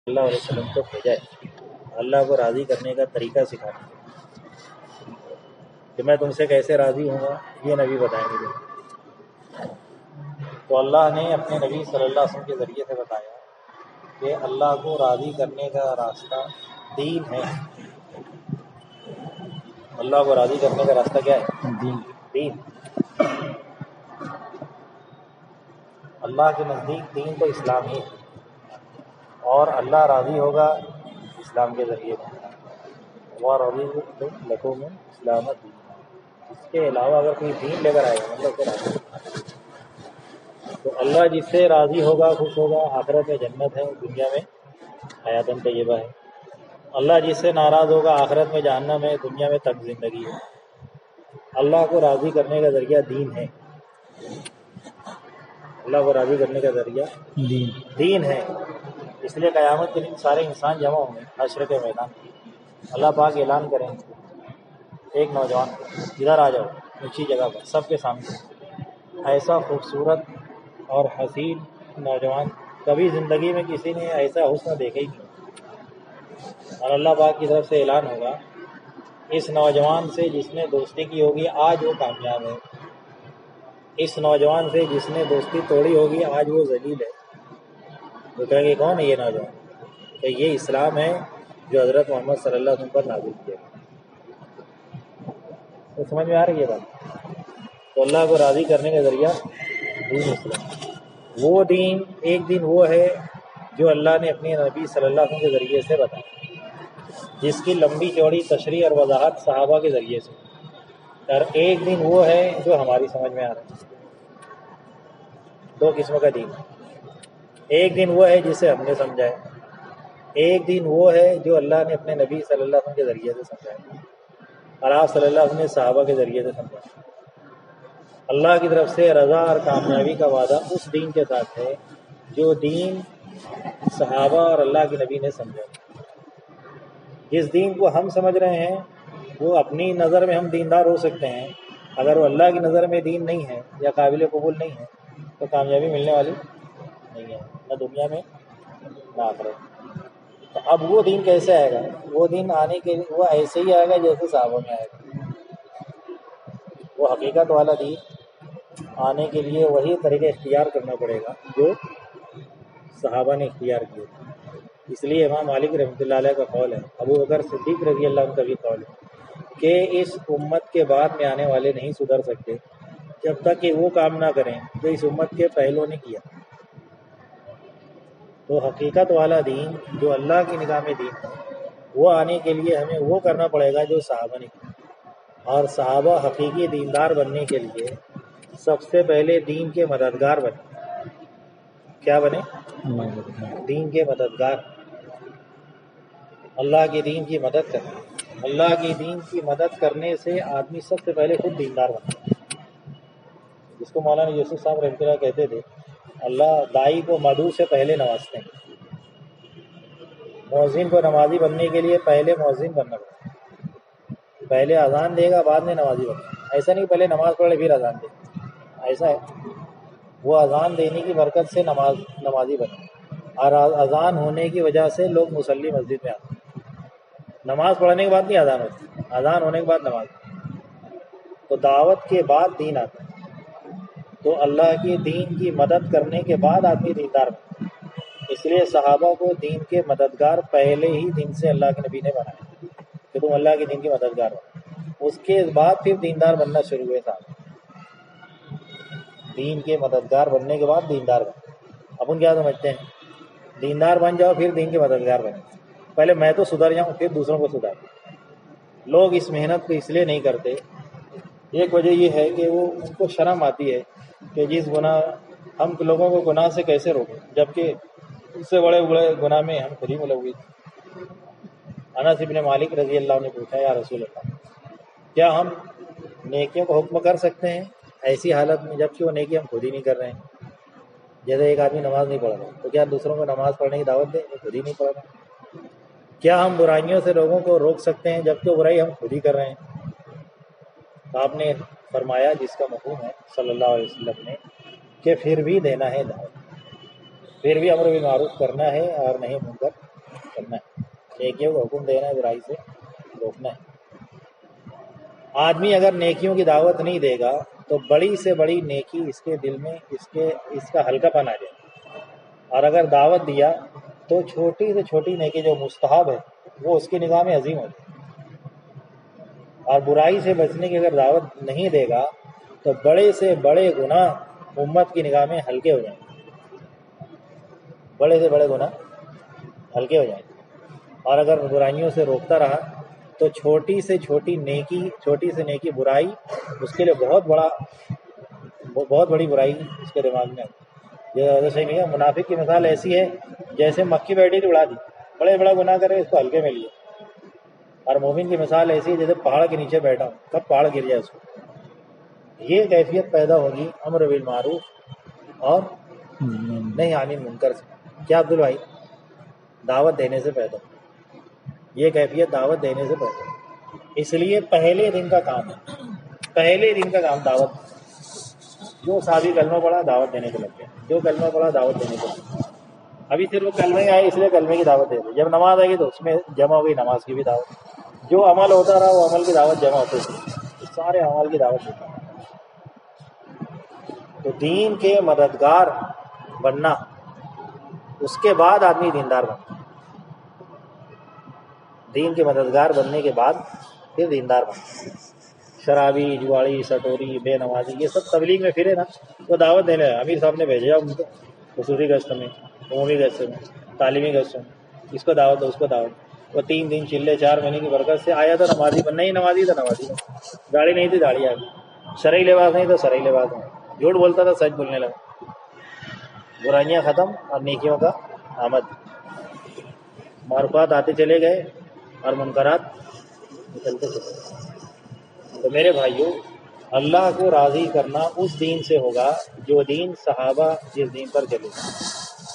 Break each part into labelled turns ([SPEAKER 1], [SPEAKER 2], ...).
[SPEAKER 1] اللہ علیہ وسلم کو بھیجا ہے اللہ کو راضی کرنے کا طریقہ سکھانا کہ میں تم سے کیسے راضی ہوں گا یہ نبی بتائیں گے۔ تو اللہ نے اپنے نبی صلی اللہ علیہ وسلم کے ذریعے سے بتایا کہ اللہ کو راضی کرنے کا راستہ دین ہے۔ اللہ کو راضی کرنے کا راستہ کیا ہے؟ دین۔ اللہ کے نزدیک دین تو اسلام ہی ہے، اور اللہ راضی ہوگا اسلام کے ذریعے لکھوں میں اسلام دین، اس کے علاوہ اگر کوئی دین لے کر آئے گا مطلب راضی، تو اللہ جس سے راضی ہوگا خوش ہوگا، آخرت میں جنت ہے، دنیا میں حیات طیبہ ہے۔ اللہ جس سے ناراض ہوگا آخرت میں جہنم ہے، دنیا میں تنگ زندگی ہے۔ اللہ کو راضی کرنے کا ذریعہ دین ہے، اللہ کو راضی کرنے کا ذریعہ دین ہے۔ اس لیے قیامت کے دن سارے انسان جمع ہوں گے حشر کے میدان۔ اللہ پاک اعلان کریں ایک نوجوان کو، ادھر آ جاؤ اونچی جگہ پر سب کے سامنے۔ ایسا خوبصورت اور حسین نوجوان کبھی زندگی میں کسی نے ایسا حسن دیکھا ہی نہیں، اور اللہ پاک کی طرف سے اعلان ہوگا اس نوجوان سے جس نے دوستی کی ہوگی آج وہ کامیاب ہے، اس نوجوان سے جس نے دوستی توڑی ہوگی آج وہ ذلیل ہے۔ وہ کہیں گے کون ہے یہ نوجوان؟ کہ یہ اسلام ہے جو حضرت محمد صلی اللہ علیہ وسلم پر نازل کیا۔ تو سمجھ میں آ رہی ہے بات؟ تو اللہ کو راضی کرنے کا ذریعہ دین اسلام، وہ دین ایک دن وہ ہے جو اللہ نے اپنے نبی صلی اللہ علیہ وسلم کے ذریعے سے بتایا، جس کی لمبی چوڑی تشریح اور وضاحت صحابہ کے ذریعے سے، اور ایک دن وہ ہے جو ہماری سمجھ میں آ رہا ہے۔ دو قسم کا دین، ایک دن وہ ہے جسے ہم نے سمجھا ہے، ایک دن وہ ہے جو اللہ نے اپنے نبی صلی اللہ علیہ وسلم کے ذریعے سے سمجھایا، اور آپ صلی اللہ علیہ وسلم نے صحابہ کے ذریعے سے سمجھایا۔ اللہ کی طرف سے رضا اور کامیابی کا وعدہ اس دین کے ساتھ ہے جو دین صحابہ اور اللہ کے نبی نے سمجھا۔ جس دین کو ہم سمجھ رہے ہیں وہ اپنی نظر میں ہم دیندار ہو سکتے ہیں، اگر وہ اللہ کی نظر میں دین نہیں ہے یا قابل قبول نہیں ہے تو کامیابی ملنے والی نہیں ہے، نہ دنیا میں نہ آخرت۔ تو اب وہ دین کیسے آئے گا؟ وہ دین آنے کے لیے وہ ایسے ہی آئے گا جیسے صحابہ میں آئے گا۔ وہ حقیقت والا دین آنے کے لیے وہی طریقہ اختیار کرنا پڑے گا جو صحابہ نے اختیار کیے۔ اس لیے امام مالک رحمۃ اللہ علیہ کا قول ہے، ابو بکر صدیق رضی اللہ عنہ کا بھی قول ہے کہ اس امت کے بعد میں آنے والے نہیں سدھر سکتے جب تک کہ وہ کام نہ کریں جو اس امت کے پہلوں نے کیا۔ تو حقیقت والا دین جو اللہ کی نگاہ میں دین ہے وہ آنے کے لیے ہمیں وہ کرنا پڑے گا جو صحابہ نے کیا، اور صحابہ حقیقی دیندار بننے کے لیے سب سے پہلے دین کے مددگار بنے۔ کیا بنے؟ دین کے مددگار، اللہ کے دین کی مدد کرنا۔ اللہ کی دین کی مدد کرنے سے آدمی سب سے پہلے خود دیندار بنتا ہے، جس کو مولانا یوسف صاحب رحمۃ اللہ کہتے تھے اللہ داعی کو مدعو سے پہلے نوازتے ہیں۔ مؤذن کو نمازی بننے کے لیے پہلے مؤذن بننا پڑتا ہے، پہلے اذان دے گا بعد میں نمازی بنے گا۔ ایسا نہیں پہلے نماز پڑھے پھر اذان دے، ایسا ہے وہ اذان دینے کی برکت سے نمازی بنے، اور اذان ہونے کی وجہ سے لوگ مصلی مسجد میں آتے ہیں۔ نماز پڑھنے کے بعد نہیں اذان ہوتی، اذان ہونے کے بعد نماز۔ تو دعوت کے بعد دین آتا ہے، تو اللہ کی دین کی مدد کرنے کے بعد آدمی دیندار بنتا ہے۔ اس لیے صحابہ کو دین کے مددگار پہلے ہی دن سے اللہ کے نبی نے بنایا کہ تم اللہ کے دین کے مددگار بنو۔ اس کے بعد پھر دیندار بننا شروع ہوئے تھا، دین کے مددگار بننے کے بعد دیندار بن۔ اپن کیا سمجھتے ہیں دیندار بن جاؤ پھر دین کے مددگار بنے، پہلے میں تو سدھر جاؤں پھر دوسروں کو سدھار۔ لوگ اس محنت کو اس لیے نہیں کرتے، ایک وجہ یہ ہے کہ وہ ان کو شرم آتی ہے کہ جس گناہ ہم لوگوں کو گناہ سے کیسے روکیں، جبکہ اس سے بڑے بڑے گناہ میں ہم خود ہی ملوث ہیں۔ انس بن مالک رضی اللہ عنہ نے پوچھا یا رسول اللہ کیا ہم نیکیوں کو حکم کر سکتے ہیں ایسی حالت میں جبکہ وہ نیکی ہم خود ہی نہیں کر رہے ہیں؟ جیسے ایک آدمی نماز نہیں پڑھ رہا تو کیا دوسروں کو نماز پڑھنے کی دعوت دے؟ وہ خود ہی نہیں پڑھ رہا۔ کیا ہم برائیوں سے لوگوں کو روک سکتے ہیں جبکہ برائی ہم خود ہی کر رہے ہیں؟ تو آپ نے فرمایا جس کا مفہوم ہے صلی اللہ علیہ وسلم نے کہ پھر بھی دینا ہے دعوت، پھر بھی امر بالمعروف کرنا ہے اور نہیں منکر کرنا ہے، نیکیوں کا حکم دینا ہے، برائی سے روکنا ہے۔ آدمی اگر نیکیوں کی دعوت نہیں دے گا تو بڑی سے بڑی نیکی اس کے دل میں اس کا ہلکا پن آ جائے، اور اگر دعوت دیا تو چھوٹی سے چھوٹی نیکی جو مستحب ہے وہ اس کی نگاہ میں عظیم ہو جائے، اور برائی سے بچنے کی اگر دعوت نہیں دے گا تو بڑے سے بڑے گناہ امت کی نگاہ میں ہلکے ہو جائیں گے، بڑے سے بڑے گناہ ہلکے ہو جائیں گے۔ اور اگر برائیوں سے روکتا رہا تو چھوٹی سے نیکی برائی اس کے لیے بہت بڑی برائی اس کے دماغ میں آتی ہے۔ یہ صحیح نہیں ہے، منافق کی مثال ایسی ہے جیسے مکھی بیٹھی تھی اڑا دی، بڑا گناہ کرے اس کو ہلکے میں لیا، اور مومن کی مثال ایسی ہے جیسے پہاڑ کے نیچے بیٹھا ہوں، کب پہاڑ گر جائے اس کو۔ یہ کیفیت پیدا ہوگی امر بالمعروف اور نہیں عن المنکر سے۔ کیا عبد البھائی؟ دعوت دینے سے پیدا ہوگی یہ کیفیت، دعوت دینے سے پیدا ہوگی۔ اس لیے پہلے دن کا کام دعوت۔ جو صحابی کلمہ پڑھا دعوت دینے کو لگ گیا، جو کلمہ پڑھا دعوت دینے کو لگ گیا۔ ابھی صرف وہ کلمے آئے اس لیے کلمے کی دعوت دے دی، جب نماز آئے گی تو اس میں جمع ہو گئی نماز کی بھی دعوت، جو عمل ہوتا رہا وہ عمل کی دعوت جمع ہوتی تھی، سارے عمل کی دعوت دیتا ہے۔ تو دین کے مددگار بننا، اس کے بعد آدمی دیندار بنتا ہے، دین کے مددگار بننے کے بعد پھر دیندار بنتا ہے۔ شرابی، جواڑی، سٹوری، بے نمازی یہ سب تبلیغ میں پھرے نا، وہ دعوت دینے لگا، امیر صاحب نے بھیجا ان کو خصوصی گشت میں، عمومی گشت میں، تعلیمی گشت میں، اس کو دعوت دو اس کو دعوت دو۔ وہ 3 دن چلے 4 مہینے کی برکت سے آیا تو نمازی بننا ہی، نمازی تو نمازی بننا، داڑھی نہیں تھی داڑھی آ گئی، شرعی لباس نہیں تو شرعی لباس میں، جھوٹ بولتا تھا سچ بولنے لگا، برائیاں ختم اور نیکیوں کا آمد، معروفات آتے چلے گئے اور منکرات نکلتے چلے گئے۔ تو میرے بھائیوں، اللہ کو راضی کرنا اس دین سے ہوگا جو دین صحابہ جس دین پر چلے،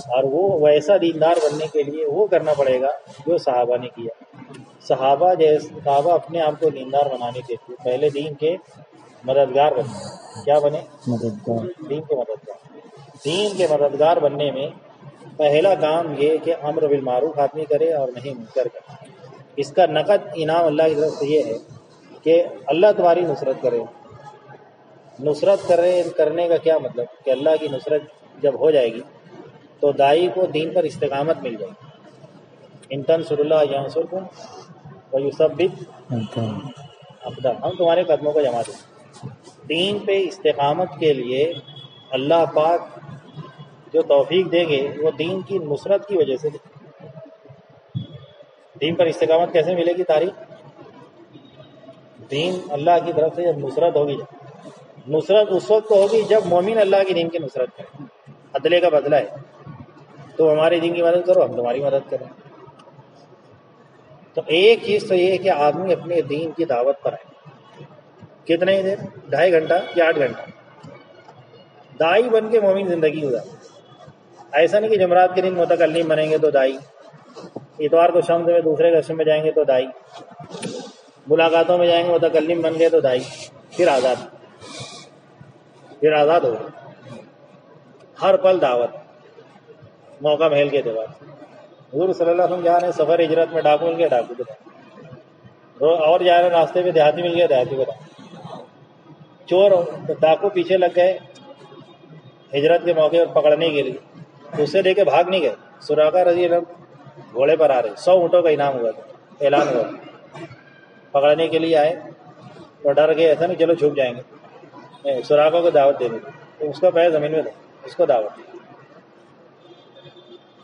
[SPEAKER 1] اور وہ ویسا دیندار بننے کے لیے وہ کرنا پڑے گا جو صحابہ نے کیا۔ صحابہ اپنے آپ کو دیندار بنانے کے لیے پہلے دین کے مددگار بنے۔ کیا بنے؟ مددگار، دین کے مددگار۔ دین کے مددگار بننے میں پہلا کام یہ کہ امر بالمعروف آدمی کرے اور نہیں منکر کرے۔ اس کا نقد انعام اللہ کی طرف سے یہ ہے کہ اللہ تمہاری نصرت کرے۔ نصرت کرنے کا کیا مطلب؟ کہ اللہ کی نصرت جب ہو جائے گی تو داعی کو دین پر استقامت مل جائے گی۔ ان تنصروا اللہ ینصرکم ویثبت اقدامکم، ہم تمہارے قدموں کو جما دیں۔ دین پہ استقامت کے لیے اللہ پاک جو توفیق دیں گے وہ دین کی نصرت کی وجہ سے دیں۔ دین پر استقامت کیسے ملے گی؟ تاریخ دین اللہ کی طرف سے جب نصرت ہوگی، نصرت اس وقت ہوگی جب مومن اللہ کی دین کی نصرت کرے۔ عدلے کا بدلہ ہے، تو ہمارے دین کی مدد کرو ہم تمہاری مدد کریں۔ تو ایک چیز تو یہ ہے کہ آدمی اپنے دین کی دعوت پر آئے، کتنے دیر؟ 2.5 گھنٹہ یا 8 گھنٹہ داعی بن کے مومن زندگی گزارے۔ ایسا نہیں کہ جمعرات کے دن متکلم بنیں گے تو داعی، اتوار کو شمس میں دوسرے قسم میں جائیں گے تو داعی، ملاقاتوں میں جائیں گے متکلم بن گئے تو داعی، پھر آزاد ہو گئے۔ ہر پل دعوت، موقع محل کے اعتبار سے۔ حضور صلی اللہ علیہ وسلم جا رہے ہیں سفر ہجرت میں، ڈاکو مل گیا ڈاکو کو دعوت، اور جا رہے راستے میں دیہاتی مل گیا دیہاتی کو دعوت، چور ڈاکو پیچھے لگ گئے ہجرت کے موقع پر پکڑنے کے لیے، تو اس سے لے کے بھاگ نہیں گئے۔ سراقہ رضی اللہ گھوڑے پر آ رہے، 100 اونٹوں کا انعام ہوا تھا، اعلان ہوا تھا، پکڑنے کے لیے آئے تو ڈر گئے، ایسا نہیں چلو چھپ جائیں گے، سراقہ کو دعوت دینے کی، تو اس کا پیر زمین میں تھا، اس کو دعوت،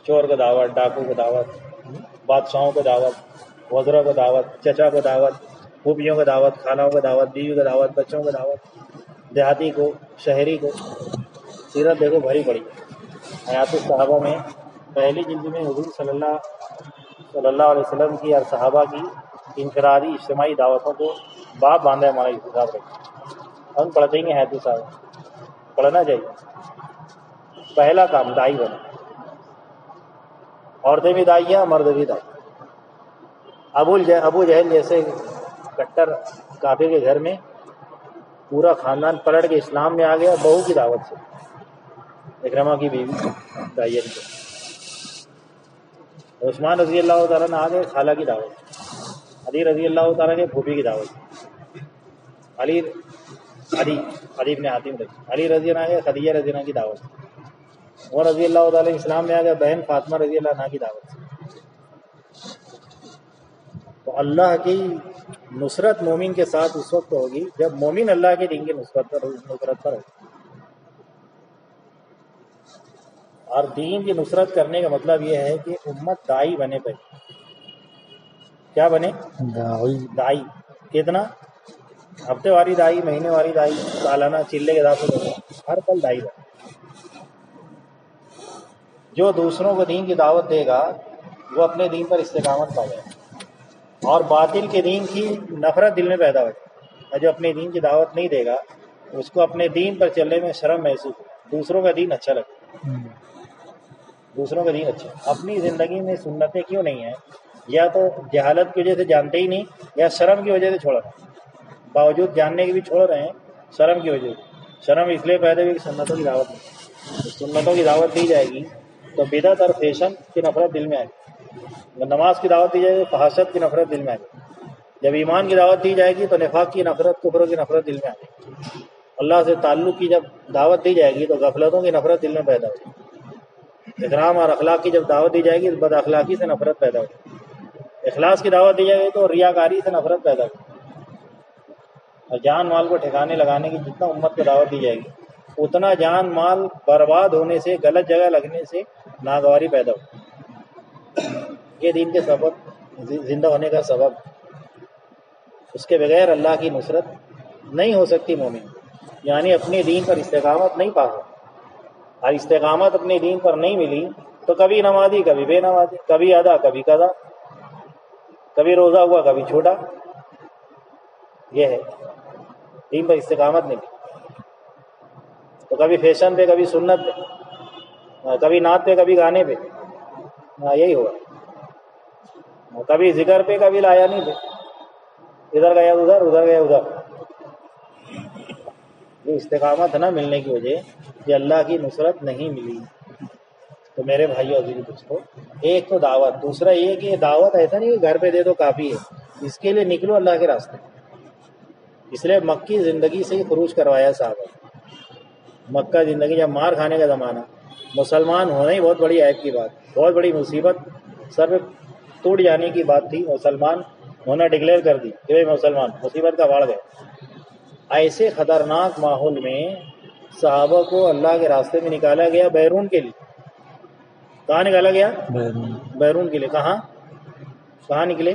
[SPEAKER 1] چور کو دعوت، ڈاکو کو دعوت، بادشاہوں کو دعوت، وزروں کو دعوت، چچا کو دعوت، پھوپھیوں کو دعوت، خالوں کو دعوت، بیوی کو دعوت، بچوں کو دعوت، دیہاتی کو، شہری کو۔ سیرت دیکھو بھری پڑی حیات الصحابہ میں پہلی جلد میں حضور صلی اللہ علیہ وسلم کی اور صحابہ کی انفرادی اجتماعی دعوتوں کو باب باندھا ہے ہمارا حساب رکھیں، ہم پڑھتے ہی ہیں حیات الصحابہ، پڑھنا چاہیے۔ پہلا کام داعی بنا، عورتیں بھی داعیہ مرد بھی داعیہ۔ ابو جہل جیسے کٹر کافر کے گھر میں پورا خاندان پلٹ کے اسلام میں آ گیا، بہو کی دعوت سے، اکرمہ کی بیوی داعیہ کی۔ عثمان رضی اللہ تعالیٰ نے آگے خالہ کی دعوت، علی رضی اللہ تعالیٰ نے پھوپھی کی دعوت، علی ابن حاتم علی رضی اللہ عنہ خدیجہ رضی اللہ عنہ کی دعوت، اور رضی اللہ تعالیٰ اسلام میں آگے بہن فاطمہ رضی اللہ عنہ کی دعوت۔ تو اللہ کی نصرت مومن کے ساتھ اس وقت ہوگی جب مومن اللہ کے دین کی نصرت پر ہوگی، اور دین کی نصرت کرنے کا مطلب یہ ہے کہ امت دائی بنے پہ، کیا بنے؟ دائی۔ کتنا؟ ہفتے واری دائی، مہینے واری دائی، سالانہ چلے کے حساب سے، ہر پل دائی بنے۔ جو دوسروں کو دین کی دعوت دے گا وہ اپنے دین پر استقامت پائے گا، اور باطل کے دین کی نفرت دل میں پیدا ہو جائے، اور جو اپنے دین کی دعوت نہیں دے گا اس کو اپنے دین پر چلنے میں شرم محسوس ہو، دوسروں کا دین اچھا لگتا، دوسروں کا دین اچھا۔ اپنی زندگی میں سنتیں کیوں نہیں ہیں؟ یا تو جہالت کی وجہ سے جانتے ہی نہیں، یا شرم کی وجہ سے چھوڑ رہے ہیں، باوجود جاننے کی بھی چھوڑ رہے ہیں شرم کی وجہ سے۔ شرم اس لیے پیدا ہوئی کہ سنتوں کی دعوت نہیں، سنتوں کی دعوت دی جائے گی تو بدعت اور فیشن کی نفرت دل میں آئے گی، نماز کی دعوت دی جائے گی فحاشت کی نفرت دل میں آئے گی، جب ایمان کی دعوت دی جائے گی تو نفاق کی نفرت، کفر کی نفرت دل میں آئے گی، اللہ سے تعلق کی جب دعوت دی جائے گی تو غفلتوں کی نفرت دل میں پیدا ہوگی، اکرام اور اخلاق کی جب دعوت دی جائے گی تو بد اخلاقی سے نفرت پیدا ہوگی، اخلاص کی دعوت دی جائے گی تو ریاکاری سے نفرت پیدا ہوگی، اور جان مال کو ٹھکانے لگانے کی جتنا امت کو دعوت دی جائے گی اتنا جان مال برباد ہونے سے، غلط جگہ لگنے سے ناگواری پیدا ہوگی۔ یہ دین کے سبب زندہ ہونے کا سبب، اس کے بغیر اللہ کی نصرت نہیں ہو سکتی مومن، یعنی اپنے دین پر استقامت نہیں پا سکتا، اور استقامت اپنے دین پر نہیں ملی تو کبھی نمازی کبھی بے نمازی، کبھی ادا کبھی قضا، کبھی روزہ ہوا کبھی چھوٹا، یہ ہے دین پر استقامت نہیں ملی تو کبھی فیشن پہ کبھی سنت پہ، کبھی نعت پہ کبھی گانے پہ، یہی ہوا، کبھی ذکر پہ کبھی لایا نہیں پہ، ادھر گیا ادھر، ادھر گیا ادھر۔ یہ استقامت نہ ملنے کی وجہ یہ اللہ کی نصرت نہیں ملی۔ تو میرے بھائیو عزیز دوستو، ایک تو دعوت، دوسرا یہ کہ یہ دعوت ایسا نہیں کہ گھر پہ دے دو کافی ہے، اس کے لیے نکلو اللہ کے راستے۔ اس لیے مکی زندگی سے ہی خروج کروایا صحابہ، مکہ زندگی جب مار کھانے کا زمانہ، مسلمان ہونا ہی بہت بڑی عیب کی بات، بہت بڑی مصیبت سر پہ ٹوٹ جانے کی بات تھی، مسلمان ہونا ڈکلیئر کر دی کہ بھائی مسلمان، مصیبت کا باڑھ گئے۔ ایسے خطرناک ماحول میں صحابہ کو اللہ کے راستے میں نکالا گیا بیرون کے لیے۔ کہاں نکالا گیا؟ بیرون کے لیے۔ کہاں نکلے؟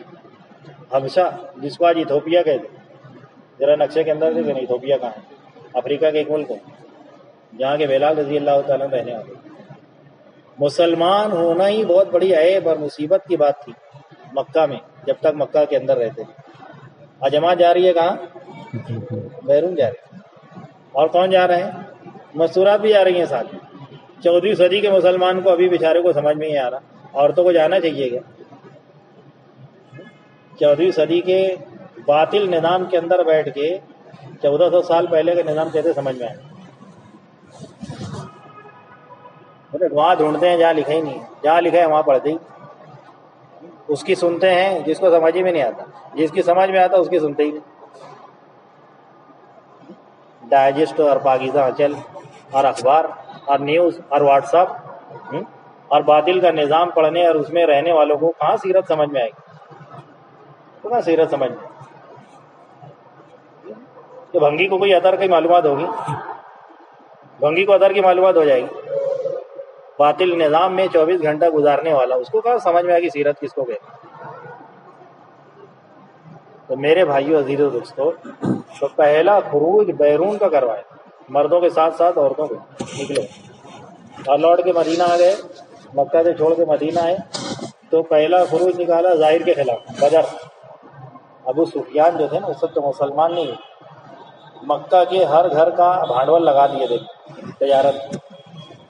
[SPEAKER 1] حبشہ، جس کو آج ایتھوپیا کہتے، ذرا نقشے کے اندر دیکھیں ایتھوپیا کہاں ہے، افریقہ کے ایک ملک ہے جہاں کے بلال رضی اللہ تعالیٰ رہنے والے۔ مسلمان ہونا ہی بہت بڑی عیب اور مصیبت کی بات تھی مکہ میں، جب تک مکہ کے اندر رہتے تھے۔ اور جماعت جا رہی ہے کہاں؟ بیرون جا رہی ہے۔ اور کون جا رہے ہیں؟ مستورات بھی جا رہی ہیں ساتھ۔ 14ویں صدی کے مسلمان کو ابھی بیچارے کو سمجھ میں نہیں آ رہا عورتوں کو جانا چاہیے کیا؟ 14ویں صدی کے باطل نظام کے اندر بیٹھ کے 1400 سال پہلے کا نظام کیسے سمجھ میں آئے؟ وہاں ڈھونڈتے ہیں جہاں لکھا ہی نہیں ہے، جہاں لکھا ہے وہاں پڑھتے ہی، اس کی سنتے ہیں جس کو سمجھ میں نہیں آتا، جس کی سمجھ میں آتا اس کی سنتے ہی نہیں۔ ڈائجسٹ اور پاکیزہ انچل اور اخبار اور نیوز اور واٹس ایپ اور باطل کا نظام پڑھنے اور اس میں رہنے والوں کو کہاں سیرت سمجھ میں آئے گی؟ کہاں سیرت سمجھ میں؟ کہ بھنگی کو کوئی اثر کی معلومات ہوگی؟ بھنگی کو اثر کی معلومات ہو جائے گی؟ باطل نظام میں 24 گھنٹہ گزارنے والا اس کو کہاں سمجھ میں آئے گی سیرت کس کو کہتے؟ تو میرے بھائیو عزیزو دوستو، تو پہلا خروج بیرون کا کروایا، مردوں کے ساتھ ساتھ عورتوں کو نکلو، اور لوٹ کے مدینہ آ گئے، مکہ سے چھوڑ کے مدینہ آئے تو پہلا خروج نکالا ظاہر کے خلاف، بدر۔ ابو سفیان جو تھے نا اس وقت تو مسلمان نہیں ہوئے، مکہ کے ہر گھر کا بھانڈول لگا دیے تھے، تجارت،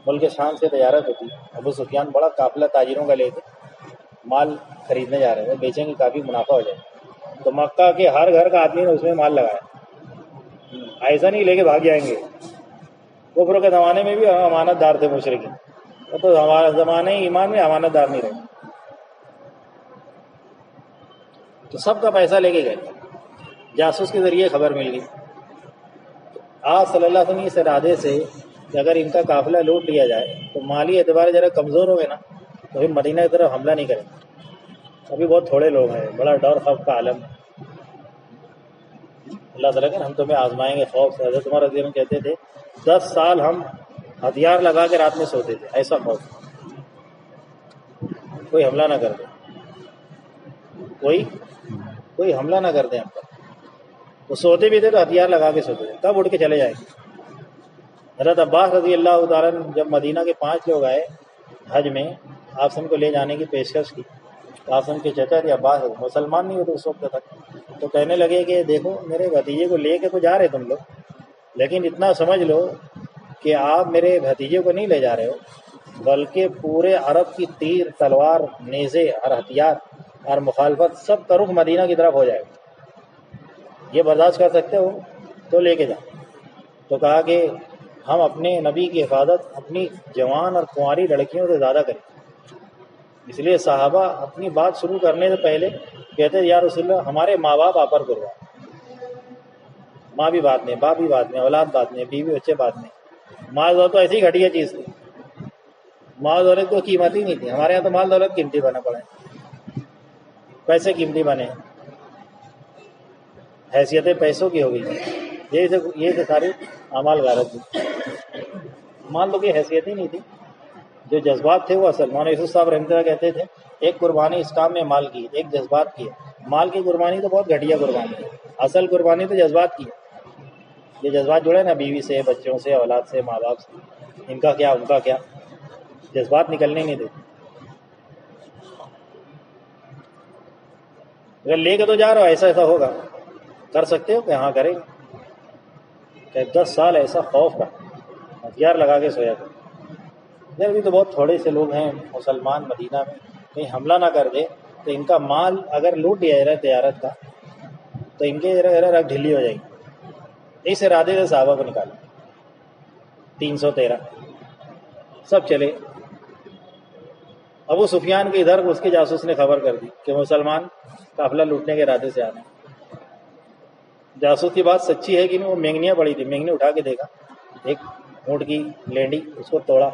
[SPEAKER 1] ملک شام سے تجارت ہوتی۔ ابو سفیان بڑا قافلہ تاجروں کا لے کے مال خریدنے جا رہے تھے، بیچیں گے کافی منافع ہو جائے، تو مکہ کے ہر گھر کا آدمی نے اس میں مال لگایا، ایسا نہیں لے کے بھاگ جائیں گے۔ کفر کے زمانے میں بھی امانت دار تھے مشرکین، تو ہمارا زمانے ایمان میں امانت دار نہیں رہے، تو سب کا پیسہ لے کے گئے، جاسوس کے ذریعے خبر مل گئی۔ آپ صلی اللہ علیہ وسلم اس ارادے سے کہ اگر ان کا قافلہ لوٹ لیا جائے تو مالی اعتبار ذرا کمزور ہو گئے نا، تو پھر مدینہ کی طرف حملہ نہیں کریں گے، ابھی بہت تھوڑے لوگ ہیں، بڑا ڈر خوف کا عالم۔ اللہ تعالیٰ کہ ہم تمہیں آزمائیں گے خوف سے۔ حضرت عمر رضی اللہ عنہ کہتے تھے 10 سال ہم ہتھیار لگا کے رات میں سوتے تھے، ایسا خوف، کوئی حملہ نہ کر دے، کوئی حملہ نہ کر دے ہم پر۔ وہ سوتے بھی تھے تو ہتھیار لگا کے سوتے تھے، کب اٹھ کے چلے جائیں گے۔ حضرت عباس رضی اللہ تعالیٰ عنہ جب مدینہ کے 5 لوگ آئے حج میں، آپ سن کو لے جانے کی پیشکش کی، تو آپ سن کے چچا تھے عباس، مسلمان نہیں ہوتے اس وقت تک، تو کہنے لگے کہ دیکھو میرے بھتیجے کو لے کے تو جا رہے تم لوگ، لیکن اتنا سمجھ لو کہ آپ میرے بھتیجے کو نہیں لے جا رہے ہو، بلکہ پورے عرب کی تیر تلوار نیزے اور ہتھیار اور مخالفت سب کا رخ مدینہ کی طرف ہو جائے گا، یہ برداشت کر سکتے ہو تو لے کے جاؤ۔ تو کہا کہ ہم اپنے نبی کی حفاظت اپنی جوان اور کنواری لڑکیوں سے زیادہ کریں، اس لیے صحابہ اپنی بات شروع کرنے سے پہلے کہتے یا رسول اللہ ہمارے ماں باپ آپ پر قربان، ماں بھی بات نہیں، باپ بھی بات نہیں، اولاد بات نہیں، بیوی بچے بات نہیں۔ مال دولت تو ایسی گھٹیا چیز تھی، مال دولت کو قیمت ہی نہیں تھی، ہمارے یہاں تو مال دولت قیمتی بنا پڑے، پیسے قیمتی بنے، حیثیتیں پیسوں کی ہو گئی، یہ تو ساری اعمال غارت تھی، مال تو کی حیثیت ہی نہیں تھی، جو جذبات تھے وہ اصل۔ مولانا یوسف صاحب رحمۃ اللہ کہتے تھے ایک قربانی اس کام میں مال کی، ایک جذبات کی ہے، مال کی قربانی تو بہت گھٹیا قربانی ہے، اصل قربانی تو جذبات کی ہے، یہ جذبات جڑے نا بیوی سے، بچوں سے، اولاد سے، ماں باپ سے، ان کا کیا ان کا کیا، جذبات نکلنے نہیں دیتے۔ اگر لے کے تو جا رہا ہو ایسا ہوگا، کر سکتے ہو کہ ہاں کریں گے، کہ 10 سال ایسا خوف رہا، ہتھیار لگا کے سویا تھا۔ ابھی تو بہت تھوڑے سے لوگ ہیں مسلمان مدینہ میں، کہیں حملہ نہ کر دے تو ان کا مال اگر لوٹ لیا جائے تجارت کا تو ان کے رگ ڈھیلی ہو جائے گی، اس ارادے سے صحابہ کو نکالا 313 سب چلے۔ ابو سفیان کے ادھر اس کے جاسوس نے خبر کر دی کہ مسلمان قافلہ لوٹنے کے ارادے سے آنے۔ جاسوس کی بات سچی ہے کہ نہیں، وہ مینگنیاں پڑی تھی، مینگنی اٹھا کے دیکھا، ایک اونٹ کی لینڈی، اس کو توڑا،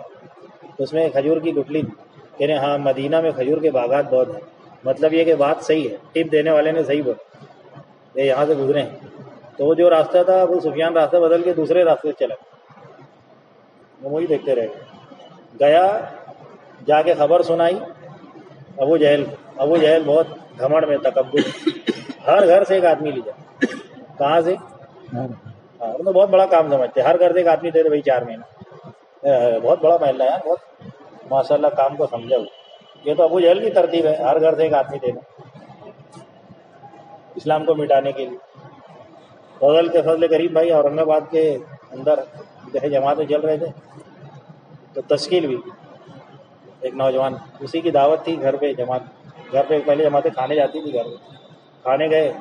[SPEAKER 1] اس میں کھجور کی گٹلی تھی، کہنے ہاں مدینہ میں کھجور کے باغات بہت ہیں، مطلب یہ کہ بات صحیح ہے، ٹپ دینے والے نے صحیح بولا، یہ یہاں سے گزرے ہیں۔ تو وہ جو راستہ تھا ابو سفیان راستہ بدل کے دوسرے راستے سے چلا، وہ وہی دیکھتے رہ گیا، جا کے خبر سنائی ابو جہل بہت گھمڑ میں، تکبر، ہر گھر سے ایک آدمی لیا، کہاں سے؟ ہاں تو بہت بڑا کام سمجھتے، ہر گھر سے ایک آدمی دے دے بھائی 4 مہینہ، بہت بڑا محلہ ہے یار، بہت ماشاء اللہ کام کو سمجھا ہوا۔ یہ تو ابو جہل کی ترتیب ہے، ہر گھر سے ایک آدمی دینا اسلام کو مٹانے کے لیے۔ فضل کریم بھائی اورنگ آباد کے اندر جماعتیں چل رہے تھے، تو تشکیل بھی ایک نوجوان، اسی کی دعوت تھی گھر پہ، گھر پہ پہلے جماعتیں کھانے جاتی تھی، گھر پہ کھانے گئے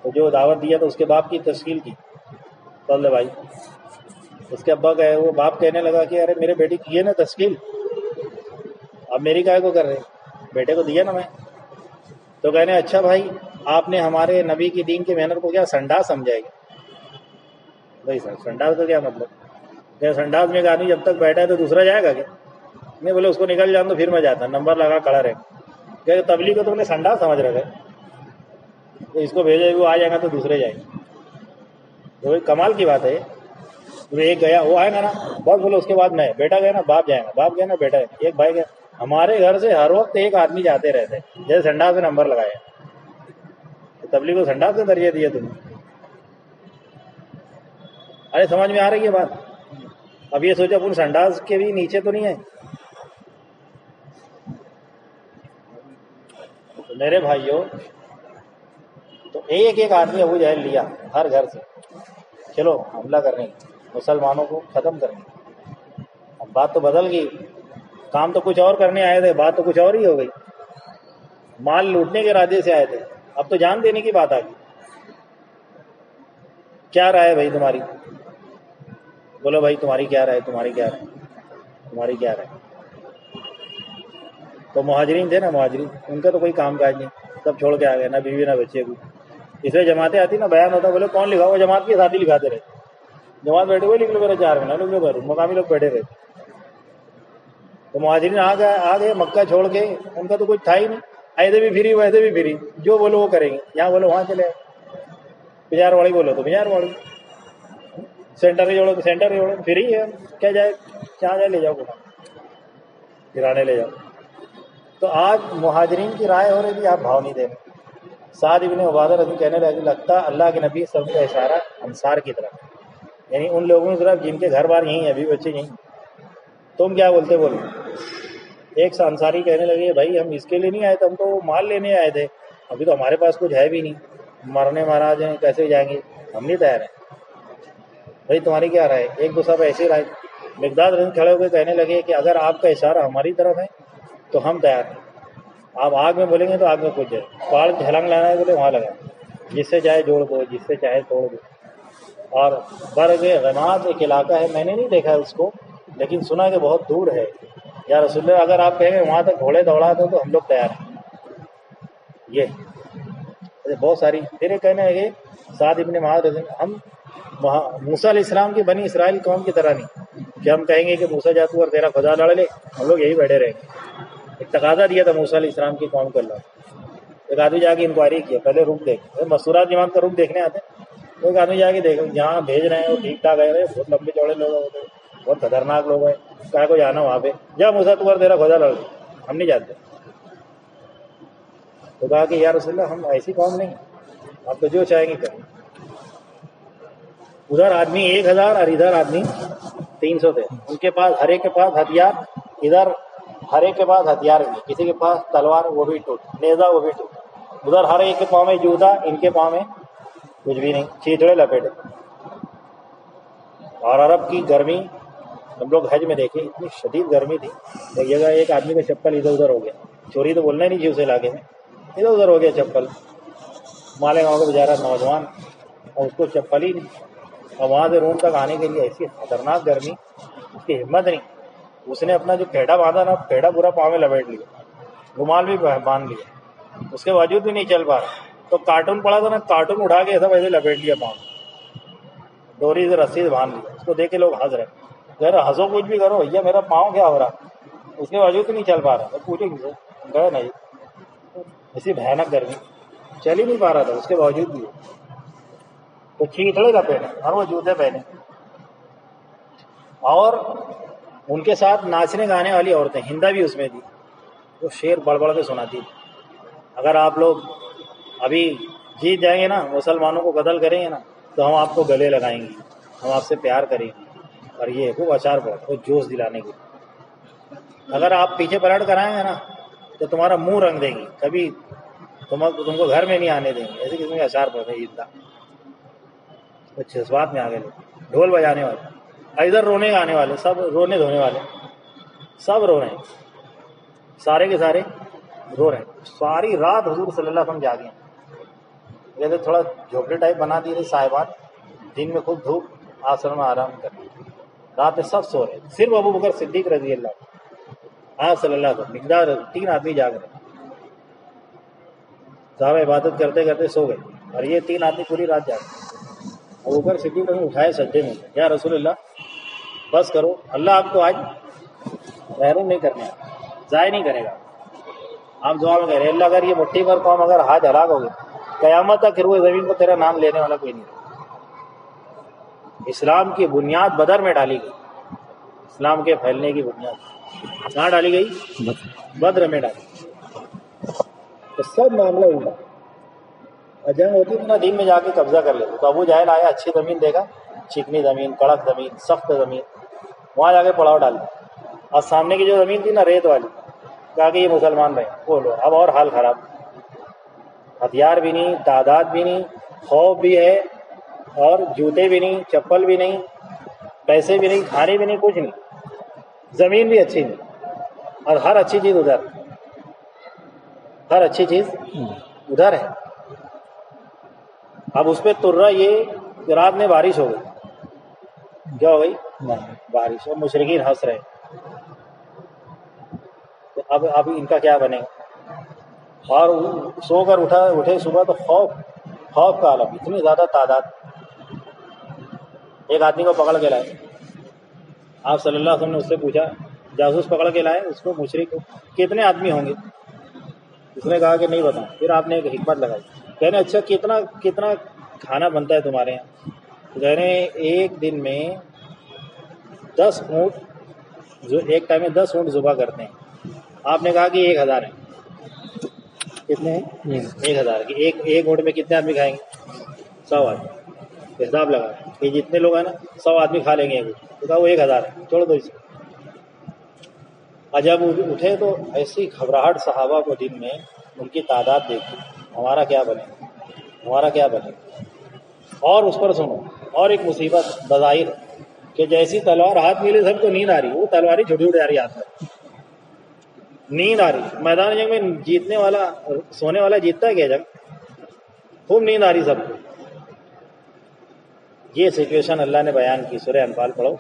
[SPEAKER 1] تو جو دعوت دیا تو اس کے باپ کی تشکیل کی فضل بھائی، اس کے ابا گئے، وہ باپ کہنے لگا کہ ارے میرے بیٹی کی ہے نا تشکیل، اب میری کائے کو کر رہے، بیٹے کو دیا نا میں۔ تو کہنے اچھا بھائی آپ نے ہمارے نبی کی دین کی محنت کو کیا سنڈاس سمجھائے گا؟ بھائی سر سنڈاس کا کیا مطلب؟ کہ سنڈاس میں ایک آدمی جب تک بیٹھا ہے تو دوسرا جائے گا کیا؟ نہیں بولے اس کو نکل جاؤں تو پھر میں جاتا، نمبر لگا کھڑا رہے، کہ تبلیغ کو تم نے سنڈاس سمجھ رکھا ہے، اس کو بھیجے وہ آ جائے گا تو دوسرے جائیں گے، تو کمال کی بات ہے۔ وہ ایک گیا وہ آئے گا نا بس، بولو اس کے بعد میں، بیٹا گیا نا باپ جائے گا، باپ گیا نا بیٹا ہے، ایک بھائی گیا۔ ہمارے گھر سے ہر وقت ایک آدمی جاتے رہتے، جیسے سنڈاس میں نمبر لگایا، تبلیغ کو سنڈاس کا درجہ دیا تم نے۔ ارے سمجھ میں آ رہی ہے بات؟ اب یہ سوچو اپن سنڈاس کے بھی نیچے تو نہیں ہے۔ تو میرے بھائیوں، تو ایک آدمی ابو جہل لیا ہر گھر سے، چلو حملہ کرنے، مسلمانوں کو ختم کرنے۔ اب بات تو بدل گئی، کام تو کچھ اور کرنے آئے تھے، بات تو کچھ اور ہی ہو گئی، مال لوٹنے کے ارادے سے آئے تھے، اب تو جان دینے کی بات آ گئی۔ کیا رائے ہے بھائی تمہاری؟ بولو بھائی تمہاری کیا رائے، تمہاری کیا رائے، تمہاری کیا رائے؟ تو مہاجرین تھے نا، مہاجرین ان کا تو کوئی کام کاج نہیں، سب چھوڑ کے آ گئے، نہ بیوی نہ بچے کو. اس لیے جماعتیں آتی نا، بیان ہوتا، بولے کون لکھا ہوا، جماعت کے ساتھ ہی لکھاتے رہتے. جماعت بیٹھے ہوئے لکھ لو میرا 4 مہینہ، لکھ لو گھر، مقامی لوگ بیٹھے رہتے. تو مہاجرین آ گئے مکہ چھوڑ کے، ان کا تو کچھ تھا ہی نہیں، ایسے بھی فری ویسے بھی فری، جو بولو وہ کریں گے. یہاں بولو وہاں چلے، بجار واڑی بولو تو بجار واڑی، سینٹر ہی جوڑو تو سینٹر ہی جوڑو، فری ہے. کیا جائے جہاں جائے لے جاؤ، گرانے لے جاؤ. تو آج مہاجرین کی رائے ہو رہی تھی، آپ بھاؤ نہیں دے رہے. سعد ابن عبادہ رضی کہنے لگے لگتا اللہ کے نبی صلی اللہ علیہ وسلم کا اشارہ انصار کی طرف، یعنی ان لوگوں کی طرف جن کے گھر بار یہیں ہیں، ابھی بچے یہیں. تم کیا بولتے بولو. ایک انصاری کہنے لگے بھائی ہم اس کے لیے نہیں آئے تھے، ہم تو مال لینے آئے تھے، ابھی تو ہمارے پاس کچھ ہے بھی نہیں، مرنے مہاراج ہیں کیسے جائیں گے، ہم نہیں تیار ہیں. بھائی تمہاری کیا رائے؟ ایک دو صاحب ایسے رائے. مقداد رضی کھڑے ہوئے کہنے لگے کہ اگر آپ کا اشارہ ہماری طرف ہے تو ہم تیار ہیں، آپ آگ میں بولیں گے تو آگ میں کچھ جائے، پہاڑ چھلانگ لانا ہے بولے وہاں لگائیں، جس سے چاہے جوڑ دو، جس سے چاہے توڑ دو. اور برگ غماد ایک علاقہ ہے، میں نے نہیں دیکھا اس کو لیکن سنا کہ بہت دور ہے. یا رسول اللہ اگر آپ کہیں گے وہاں تک گھوڑے دوڑا دو تو ہم لوگ تیار ہیں. یہ بہت ساری پھر کہنے لگے سعد ابن معاذ ہم موسیٰ علیہ السلام کی بنی اسرائیل قوم کی طرح نہیں کہ ہم کہیں گے کہ موسیٰ جا تو اور تیرا خدا لڑ لے، ہم لوگ یہی بیٹھے رہیں گے. ایک تقاضا دیا تھا موسیٰ علیہ السلام کی قوم کو اللہ. ایک آدمی جا کے انکوائری کیا، پہلے رخ دیکھ، مستورات جماعت کا رخ دیکھنے آتے ہیں. ایک آدمی جا کے دیکھو جہاں بھیج رہے ہیں وہ ٹھیک ٹھاک ہے، بہت لمبے چوڑے لوگ ہوتے ہیں، بہت خطرناک لوگ ہیں، کہا کو جانا وہاں پہ، جا موسیٰ تو اور تیرا خدا لڑ لے، ہم نہیں جانتے. تو کہا کہ یا رسول اللہ ہم ایسی قوم نہیں، آپ تو جو چاہیں گے کریں. ادھر آدمی 1000 اور ادھر آدمی 300 تھے. ان کے پاس ہر ایک کے پاس ہتھیار، ادھر ہر ایک کے پاس ہتھیار بھی، کسی کے پاس تلوار وہ بھی ٹوٹ، نیزہ وہ بھی ٹوٹ. ادھر ہر ایک کے پاؤں میں جوتا، ان کے پاؤں میں کچھ بھی نہیں، چیتڑے لپیٹے. اور عرب کی گرمی ہم لوگ حج میں دیکھیں اتنی شدید گرمی تھی. ایک جگہ ایک آدمی کا چپل ادھر ادھر ہو گیا، چوری تو بولنا ہی نہیں جی اسے علاقے میں، ادھر ادھر ہو گیا چپل. مالیگاؤں کا بیچارہ نوجوان، اور اس کو چپل ہی نہیں. اور وہاں سے روم تک آنے کے لیے ایسی خطرناک گرمی، اس کی ہمت نہیں. اس نے اپنا جو پھیڑا باندھا نا، پھیڑا پورا پاؤں میں لپیٹ لیا، رومال بھی باندھ لیا، اس کے باوجود بھی نہیں چل پا رہا. تو کارٹون پڑا تھا نا، کارٹون اٹھا کے ایسا ویسے لپیٹ لیا پاؤں، ڈوری سے رسی سے باندھ لیا. اس کو دیکھ کے لوگ ہنس رہے، کہہ رہے ہنسو کچھ بھی کرو بھیا میرا پاؤں کیا ہو رہا، اس کے باوجود بھی نہیں چل پا رہا. پوچھے گئے نہیں، ایسی بھیانک گرمی، چل ہی نہیں پا رہا تھا اس کے باوجود بھی. تو چیتڑے لپیٹے اور وہ جوتے پہنے. اور ان کے ساتھ ناچنے گانے والی عورتیں، ہندا بھی اس میں تھی، وہ شعر بڑھ بڑھ کے سناتی تھی. اگر آپ لوگ ابھی جیت جائیں گے نا، مسلمانوں کو قتل کریں گے نا، تو ہم آپ کو گلے لگائیں گے، ہم آپ سے پیار کریں گے. اور یہ خوب اچار پڑا، وہ جوش دلانے کی. اگر آپ پیچھے پلٹ کر آئیں گے نا تو تمہارا منہ رنگ دیں گی، کبھی تم کو گھر میں نہیں آنے دیں گے. ایسے قسم کے اشعار پڑھتے عید کا. جذبات میں آ گئے لوگ، ڈھول بجانے والے، ادھر رونے گانے والے، سب رونے دھونے والے، سب رو رہے ہیں، سارے کے سارے رو رہے ہیں. ساری رات حضور صلی اللہ علیہ وسلم جاگے ہیں. جیسے تھوڑا جھوپڑی ٹائپ بنا دی تھی صاحبان، دن میں خود دھوپ، آسر میں آرام کر، رات میں سب سو رہے ہیں. صرف ابو بکر صدیق رضی اللہ آپ صلی اللہ علیہ وسلم مقدار 3 آدمی جاگ رہے. صحابہ عبادت کرتے کرتے سو گئے اور یہ 3 آدمی پوری رات جاگے. ابو بکر صدیق نے اٹھائے سجدے میں، یا رسول اللہ بس کرو، اللہ آپ کو آج محروم نہیں کرنے، ضائع نہیں کرے گا. آپ دعا میں کہہ رہے اللہ اگر یہ مٹھی پر قوم اگر ہاتھ ہلاک ہو گئے قیامت تک پھر وہ زمین کو تیرا نام لینے والا کوئی نہیں رہا. اسلام کی بنیاد بدر میں ڈالی گئی، اسلام کے پھیلنے کی بنیاد کہاں ڈالی گئی؟ بدر میں ڈالی. تو سب معاملہ الٹا. جنگ ہوتی تھی نا، دین میں جا کے قبضہ کر لیتے. تو ابو جہل آیا، اچھی زمین دیکھا، چکنی زمین، کڑک زمین، سخت زمین، وہاں جا کے پڑاؤ ڈال دیا. اور سامنے کی جو زمین تھی نا ریت والی، کہا کہ یہ مسلمان رہے، بولو اب اور حال خراب. ہتھیار بھی نہیں، تعداد بھی نہیں، خوف بھی ہے، اور جوتے بھی نہیں، چپل بھی نہیں، پیسے بھی نہیں، کھانے بھی نہیں، کچھ نہیں. زمین بھی اچھی نہیں، اور ہر اچھی چیز ادھر، ہر اچھی چیز ادھر ہے. اب اس پہ ترا یہ کہ رات میں بارش ہو گئی. کیا ہو گئی؟ بارش. اور مشرکین ہنس رہے. تو اب ان کا کیا بنے گا؟ اور سو کر اٹھے صبح تو خوف کا عالم، اتنی زیادہ تعداد. ایک آدمی کو پکڑ کے لائے، آپ صلی اللہ علیہ وسلم نے اس سے پوچھا، جاسوس پکڑ کے لائے اس کو، مشرک کو، کتنے آدمی ہوں گے؟ اس نے کہا کہ نہیں بتاؤں. پھر آپ نے ایک حکمت لگائی، کہنے اچھا کتنا کھانا بنتا ہے تمہارے یہاں؟ کہنے ایک دن میں 10 اونٹ، جو ایک ٹائم میں 10 اونٹ ذبح کرتے ہیں. آپ نے کہا کہ 1000 ہیں. کتنے ہیں؟ 1000 کی. ایک اونٹ میں کتنے آدمی کھائیں گے؟ 100 آدمی. حساب لگا کہ جتنے لوگ ہیں نا 100 آدمی کھا لیں گے ایک اونٹ. تو کہا وہ 1000 ہے، چھوڑ دو اسے. اور جب اٹھے تو ایسی گھبراہٹ صحابہ کو دن میں، ان کی تعداد دیکھی، ہمارا کیا بنے. اور اس پر سنو، اور ایک مصیبت بظاہر کہ جیسی تلوار ہاتھ ملے سب کو نیند آ رہی، وہ تلواری چھوٹی چھوٹی آ رہی ہاتھ میں، نیند آ رہی. میدان جنگ میں سونے والا جیتتا ہے کیا جنگ؟ خوب نیند آ رہی سب کو. یہ سچویشن اللہ نے بیان کی. سورہ انفال پڑھو،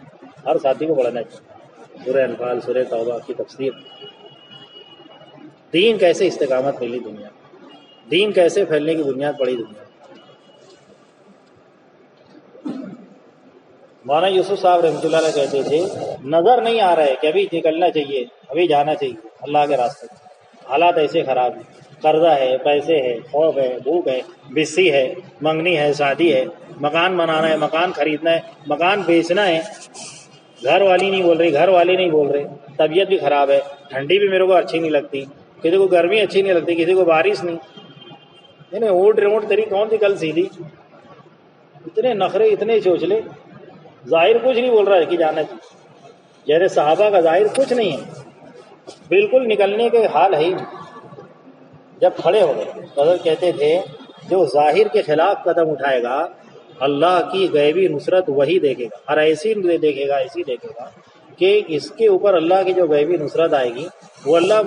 [SPEAKER 1] ہر ساتھی کو پڑھنا چاہیے. سورہ انفال، سورہ توبہ کی تفسیر. دین کیسے استقامت ملی دنیا، دین کیسے پھیلنے کی بنیاد پڑی دنیا. مولانا یوسف صاحب رحمۃ اللہ علیہ کہتے تھے نظر نہیں آ رہا ہے کہ ابھی نکلنا چاہیے، ابھی جانا چاہیے اللہ کے راستے. حالات ایسے خراب ہیں، قرضہ ہے، پیسے ہے، خوف ہے، بھوک ہے، بسی ہے، منگنی ہے، شادی ہے، مکان بنانا ہے، مکان خریدنا ہے، مکان بیچنا ہے. گھر والی نہیں بول رہی، گھر والے نہیں بول رہے، طبیعت بھی خراب ہے، ٹھنڈی بھی میرے کو اچھی نہیں لگتی، کسی کو گرمی اچھی نہیں لگتی، کسی کو بارش نہیں. اونٹ تیری کون سی کل سیدھی. اتنے نخرے، اتنے چوچلے. ظاہر کچھ نہیں بول رہا ہے کہ جانا چاہیے. جیسے صحابہ کا ظاہر کچھ نہیں ہے، بالکل نکلنے کے حال ہے ہی نہیں. جب کھڑے ہو گئے حضرت کہتے تھے جو ظاہر کے خلاف قدم اٹھائے گا اللہ کی غیبی نصرت وہی دیکھے گا، اور ایسی دیکھے گا کہ اس کے اوپر اللہ کی جو غیبی نصرت آئے گی وہ اللہ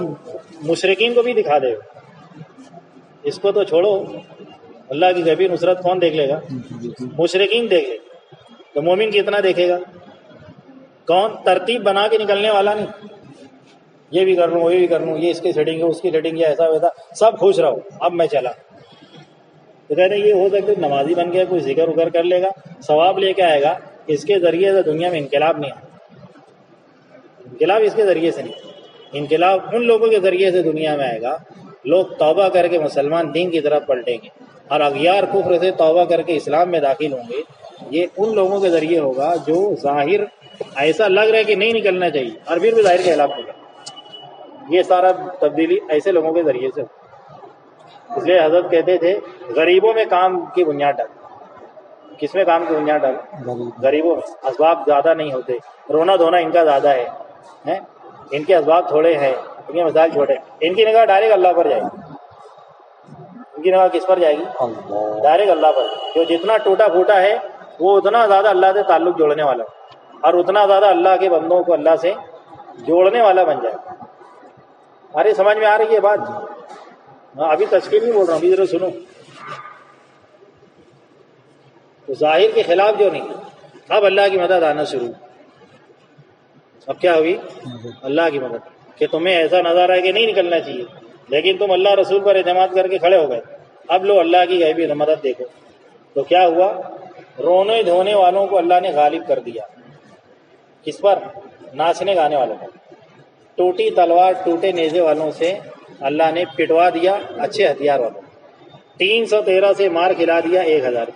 [SPEAKER 1] مشرکین کو بھی دکھا دے گا. اس کو تو چھوڑو، اللہ کی غیبی نصرت کون دیکھ لے گا؟ مشرکین دیکھ لے. تو مومن کتنا دیکھے گا؟ کون؟ ترتیب بنا کے نکلنے والا نہیں، یہ بھی کر لوں، یہ بھی کر لوں، یہ اس کی سیٹنگ ہے، اس کی سیٹنگ ہے، ایسا ویسا، سب خوش رہو اب میں چلا. تو کہتے ہیں یہ ہو سکتا ہے نمازی بن گیا، کوئی ذکر وکر کر لے گا، ثواب لے کے آئے گا، اس کے ذریعے سے دنیا میں انقلاب نہیں آتا. انقلاب اس کے ذریعے سے نہیں، انقلاب ان لوگوں کے ذریعے سے دنیا میں آئے گا. لوگ توبہ کر کے مسلمان دین کی طرف پلٹیں گے اور اغیار کفر سے توبہ کر کے اسلام میں داخل ہوں گے. یہ ان لوگوں کے ذریعے ہوگا جو ظاہر ایسا لگ رہا ہے کہ نہیں نکلنا چاہیے اور پھر بھی ظاہر کے خلاف ہوگا. یہ سارا تبدیلی ایسے لوگوں کے ذریعے سے ہوگا. اس لیے حضرت کہتے تھے غریبوں میں کام کی بنیاد ڈال. کس میں کام کی بنیاد ڈال؟ غریبوں میں. اسباب زیادہ نہیں ہوتے، رونا دھونا ان کا زیادہ ہے، ان کے اسباب تھوڑے ہیں، ان کے مسائل چھوٹے. ان کی نگاہ ڈائریکٹ اللہ پر جائے گی. ان کی نگاہ کس پر جائے گی؟ ڈائریکٹ اللہ پر. جو جتنا ٹوٹا پھوٹا ہے وہ اتنا زیادہ اللہ سے تعلق جوڑنے والا اور اتنا زیادہ اللہ کے بندوں کو اللہ سے جوڑنے والا بن جائے. ارے سمجھ میں آ رہی ہے بات؟ ابھی تشکیل نہیں بول رہا ہوں، ابھی ذرا سنو. تو ظاہر کے خلاف جو نہیں، اب اللہ کی مدد آنا شروع. اب کیا ہوئی؟ اللہ کی مدد، کہ تمہیں ایسا نظر آئے کہ نہیں نکلنا چاہیے لیکن تم اللہ رسول پر اعتماد کر کے کھڑے ہو گئے. اب لو اللہ کی غیبی مدد دیکھو. تو کیا ہوا؟ رونے دھونے والوں کو اللہ نے غالب کر دیا. کس پر؟ ناچنے گانے والوں پر. ٹوٹی تلوار ٹوٹے نیزے والوں سے اللہ نے پٹوا دیا اچھے ہتھیار والوں. 313 سے مار کھلا دیا 1000.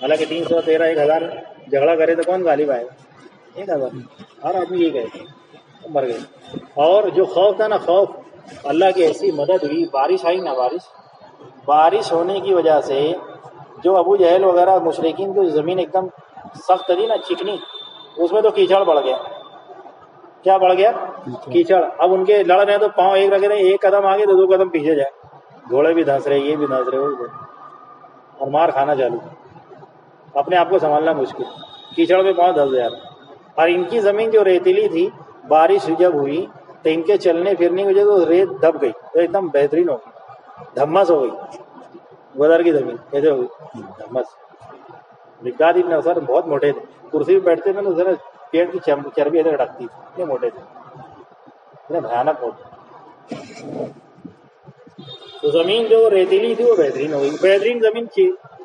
[SPEAKER 1] حالانکہ 313 1000 جھگڑا کرے تو کون غالب آئے گا؟ 1000. ہر آدمی یہ کہتے ہیں، مر گئے. اور جو خوف تھا نا، خوف، اللہ کی ایسی مدد ہوئی. بارش آئی نا، بارش ہونے کی وجہ سے جو ابو جہل وغیرہ مشرکین کو زمین ایک دم سخت تھی نا، چکنی، اس میں تو کیچڑ بڑھ گیا. کیا بڑھ گیا؟ کیچڑ. اب ان کے لڑ رہے ہیں تو پاؤں ایک رکھ رہے ہیں، ایک قدم آگے تو 2 قدم پیچھے جائے. گھوڑے بھی دھنس رہے، یہ بھی دھنس رہے، وہ بھی اور مار کھانا چالو. اپنے آپ کو سنبھالنا مشکل، کیچڑ میں پاؤں دھس جا رہے. اور ان کی زمین جو ریتیلی تھی، بارش جب ہوئی تو ان کے چلنے پھرنے کی وجہ سے وہ ریت دب گئی، تو ایک دم بہترین ہو گئی، دھمس ہو گئی. گودر کی زمین کیسے ہو گئی؟ دھمس. مقداد ابن اسد بہت موٹے تھے، کرسی پہ بیٹھتے تھے نا، ذرا پیٹ کی چربی ادھر اٹکتی تھی، اتنے موٹے تھے، اتنے بھیانک موٹے. تو زمین جو ریتیلی تھی وہ بہترین ہو گئی، بہترین زمین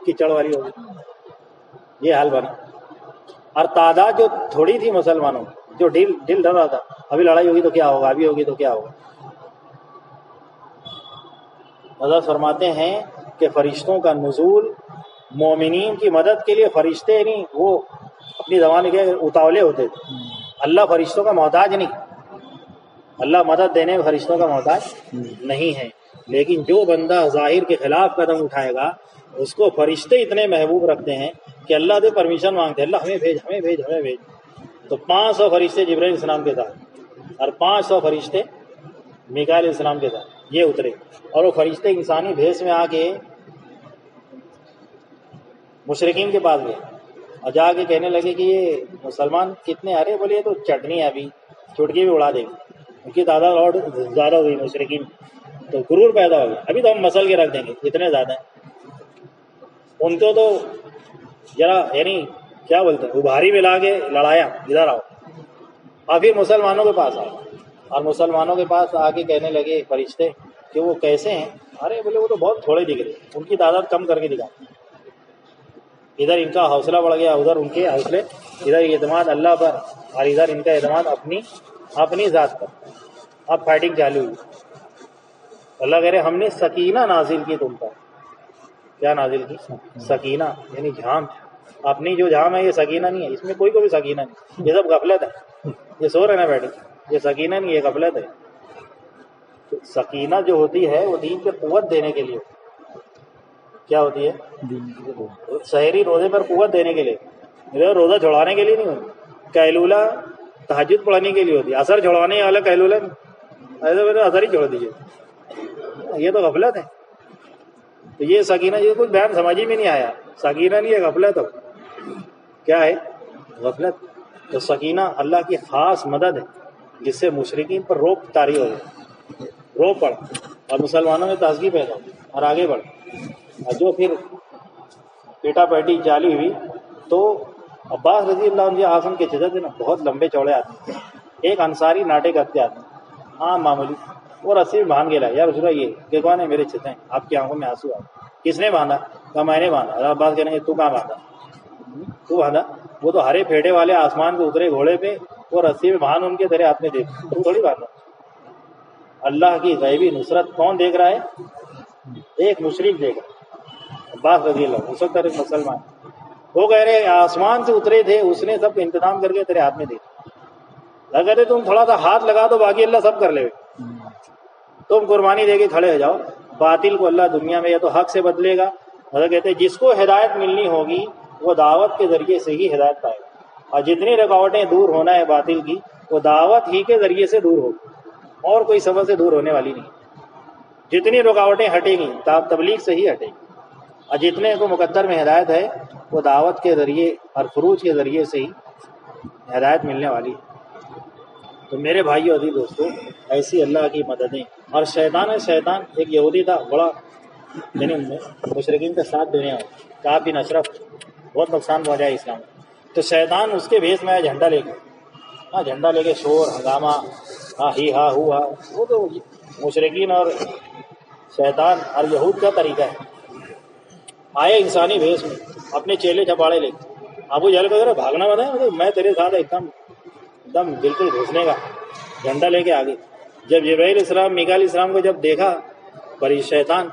[SPEAKER 1] کیچڑ والی ہو گئی، یہ حال بنا۔ اور تعداد جو تھوڑی تھی مسلمانوں جو ڈھل ڈل رہا تھا، ابھی لڑائی ہوگی تو کیا ہوگا، ابھی ہوگی تو کیا ہوگا۔ حضرت فرماتے ہیں کہ فرشتوں کا نزول مومنین کی مدد کے لیے، فرشتے نہیں وہ اپنی زبان کے اتاولے ہوتے تھے، اللہ فرشتوں کا محتاج نہیں، اللہ مدد دینے میں فرشتوں کا محتاج نہیں ہے، لیکن جو بندہ ظاہر کے خلاف قدم اٹھائے گا اس کو فرشتے اتنے محبوب رکھتے ہیں کہ اللہ سے پرمیشن مانگتے ہیں، اللہ ہمیں بھیج ہمیں بھیج ہمیں بھیج۔ تو 500 فرشتے جبرائیل علیہ السلام کے ساتھ اور 500 فرشتے میکائیل علیہ السلام کے ساتھ یہ اترے، اور وہ فرشتے انسانی بھیس میں آ کے مشرکین کے پاس گئے اور جا کے کہنے لگے کہ یہ مسلمان کتنے، ارے بولے یہ تو چٹنی ہے، ابھی چٹکی بھی اڑا دیں گے، ان کی تعداد اور زیادہ ہوئی مشرکین، تو غرور پیدا ہو گیا، ابھی تو ہم مسل کے رکھ دیں گے، اتنے زیادہ ہیں۔ ان کو تو ذرا یعنی کیا بولتے ہیں ابھاری میں لا کے لڑایا، ادھر آؤ، اور پھر مسلمانوں کے پاس آئے اور مسلمانوں کے پاس آ کے کہنے لگے فرشتے کہ وہ کیسے ہیں، ارے بولے وہ تو بہت تھوڑے دکھ رہے، ان کی تعداد کم کر کے دکھا، ادھر ان کا حوصلہ بڑھ گیا، ادھر ان کے حوصلے، ادھر اعتماد اللہ پر اور ادھر ان کا اعتماد اپنی ذات پر، اب فائٹنگ چالو ہوئی۔ اللہ کہہ رہے ہم نے سکینہ نازل کی تم پر، کیا نازل کی؟ سکینہ، یعنی جھام، اپنی جو جھام ہے یہ سکینہ نہیں ہے، اس میں کوئی سکینہ نہیں، یہ سب غفلت ہے، یہ سو رہے نا بیٹھے، یہ سکینہ نہیں، یہ غفلت ہے۔ تو سکینہ جو ہوتی ہے وہ دین پہ قوت دینے کے لیے، کیا ہوتی ہے؟ سحری روزے پر قوت دینے کے لیے، روزہ چھڑانے کے لیے نہیں ہوتی، قیلولہ تہجد پڑھنے کے لیے ہوتی ہے، اثر چھڑوانے والا قیلولہ نہیں، ایسے میرے اثر ہی چھوڑ دیجیے، یہ تو غفلت ہے۔ تو یہ سکینہ، یہ کچھ بیان سمجھ ہی میں نہیں آیا، سکینہ نہیں ہے غفلت، ہو کیا ہے؟ غفلت۔ تو سکینہ اللہ کی خاص مدد ہے جس سے مشرکین پر روب طاری ہو گئی، روب پڑا اور مسلمانوں میں تازگی پیدا ہوئی اور آگے بڑھ، اور جو پھر پیٹا پیٹی چالی ہوئی تو عباس رضی اللہ عنہ آسن کے چچا تھے نا، بہت لمبے چوڑے آدمی، ایک انصاری ناٹے کرتے آدمی، عام معمولی، وہ رسی میں باندھ کے لائے، یا رسول اللہ یہ کہ کون ہے؟ میرے چچا ہیں، آپ کی آنکھوں میں آنسو آ، کس نے باندھا؟ کہا میں نے باندھا۔ عباس کہنے کہ تو کہاں باندھا؟ تو باندھا؟ وہ تو ہرے پھیڑے والے آسمان پہ اترے گھوڑے پہ، وہ رسی میں باندھ ان کے تیرے ہاتھ میں دیکھ، تو تھوڑی باندھا۔ اللہ کی غیبی نصرت کون دیکھ رہا ہے؟ ایک مشرک دیکھ رہا ہے، عباس رضی اللہ، اس وقت ایک مسلمان، وہ کہہ رہے آسمان سے اترے تھے، اس نے سب انتظام کر کے تیرے ہاتھ میں دے دیا، کہتے تم تھوڑا سا ہاتھ لگا دو باقی اللہ سب کر لے، تم قربانی دے کے کھڑے ہو جاؤ، باطل کو اللہ دنیا میں یا تو حق سے بدلے گا، حضرت کہتے جس کو ہدایت ملنی ہوگی وہ دعوت کے ذریعے سے ہی ہدایت پائے گا، اور جتنی رکاوٹیں دور ہونا ہے باطل کی وہ دعوت ہی کے ذریعے سے دور ہوگی، اور کوئی سبب سے دور ہونے والی نہیں، جتنی رکاوٹیں ہٹیں گی تبلیغ سے ہی ہٹیں گی، اور جتنے کو مقدر میں ہدایت ہے وہ دعوت کے ذریعے اور فروج کے ذریعے سے ہی ہدایت ملنے والی ہے۔ تو میرے بھائیو عزیز دوستو، ایسی اللہ کی مددیں، اور شیطان ایک یہودی تھا بڑا، یعنی مشرکین کا ساتھ دینے والا، کعب بن اشرف، بہت نقصان پہنچایا اسلام، تو شیطان اس کے بھیس میں آیا جھنڈا لے کے، جھنڈا لے کے شور ہنگامہ، ہی ہا ہو ہا، وہ تو مشرکین اور شیطان اور یہود کا طریقہ ہے۔ آئے انسانی بھیس میں اپنے چیلے چپاڑے لے کے، ابو جہل کو بھاگنا بتایا، میں تیرے ساتھ ایک دم بالکل گھسنے کا، جھنڈا لے کے آگے۔ جب جبرائیل السلام میکائیل السلام کو جب دیکھا پر شیطان،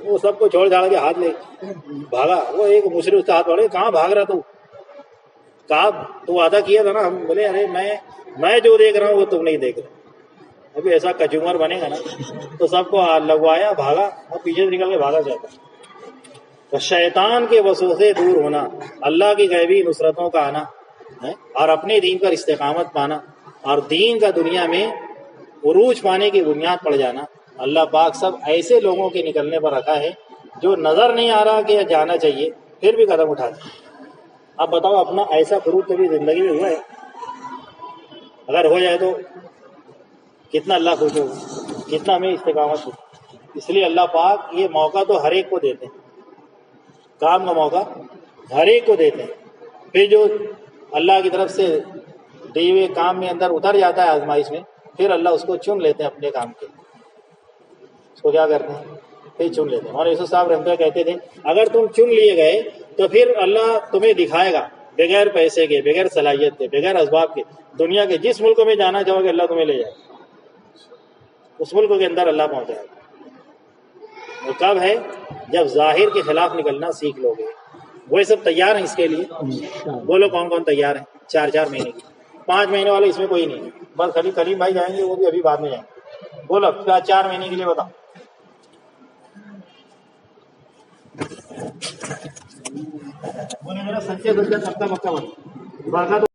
[SPEAKER 1] وہ سب کو چھوڑ چھاڑ کے ہاتھ لے بھاگا، وہ ایک مشرک اس کا ہاتھ پکڑے، کہاں بھاگ رہا کہا تو وعدہ کیا تھا نا، ہم بولے ارے میں جو دیکھ رہا ہوں وہ تم نہیں دیکھ رہے، ابھی ایسا کچومر بنے گا نا، تو سب کو لگوایا، بھاگا اور پیچھے سے نکل کے بھاگا جاتا۔ تو شیطان کے وسوسے دور ہونا، اللہ کی غیبی نصرتوں کا آنا، اور اپنے دین پر استقامت پانا، اور دین کا دنیا میں عروج پانے کی بنیاد پڑ جانا، اللہ پاک سب ایسے لوگوں کے نکلنے پر رکھا ہے جو نظر نہیں آ رہا کہ جانا چاہیے پھر بھی قدم اٹھاتے۔ اب بتاؤ اپنا ایسا فروغ کبھی زندگی میں ہوا ہے؟ اگر ہو جائے تو کتنا اللہ خوش ہو، کتنا ہمیں استقامت ہو۔ اس لیے اللہ پاک یہ موقع تو ہر ایک کو دیتے ہیں، کام کا موقع ہر ایک کو دیتے ہیں، پھر جو اللہ کی طرف سے دیے ہوئے کام میں اندر اتر جاتا ہے آزمائش میں، پھر اللہ اس کو چن لیتے ہیں اپنے کام کے، اس کو کیا کرتے ہیں پھر چن لیتے ہیں. مولانا یوسف صاحب رحمۃ اللہ کہتے تھے اگر تم چن لیے گئے تو پھر اللہ تمہیں دکھائے گا بغیر پیسے کے، بغیر صلاحیت کے، بغیر اسباب کے، دنیا کے جس ملک میں جانا چاہو گے اللہ تمہیں لے جائے گا، اس ملک کے اندر اللہ پہنچائے گا. وہ کب ہے؟ جب ظاہر کے خلاف نکلنا سیکھ لو گے. وہ سب تیار ہیں اس کے لیے؟ بولو کون کون تیار ہیں؟ 4 مہینے کی. 5 مہینے والے اس میں کوئی نہیں ہے، بس خالی کلیم بھائی جائیں گے، وہ بھی ابھی بعد میں جائیں گے. بولو 4 مہینے کے لیے بتاؤ. بولے میرا سچے سچا پکا پکا بتا.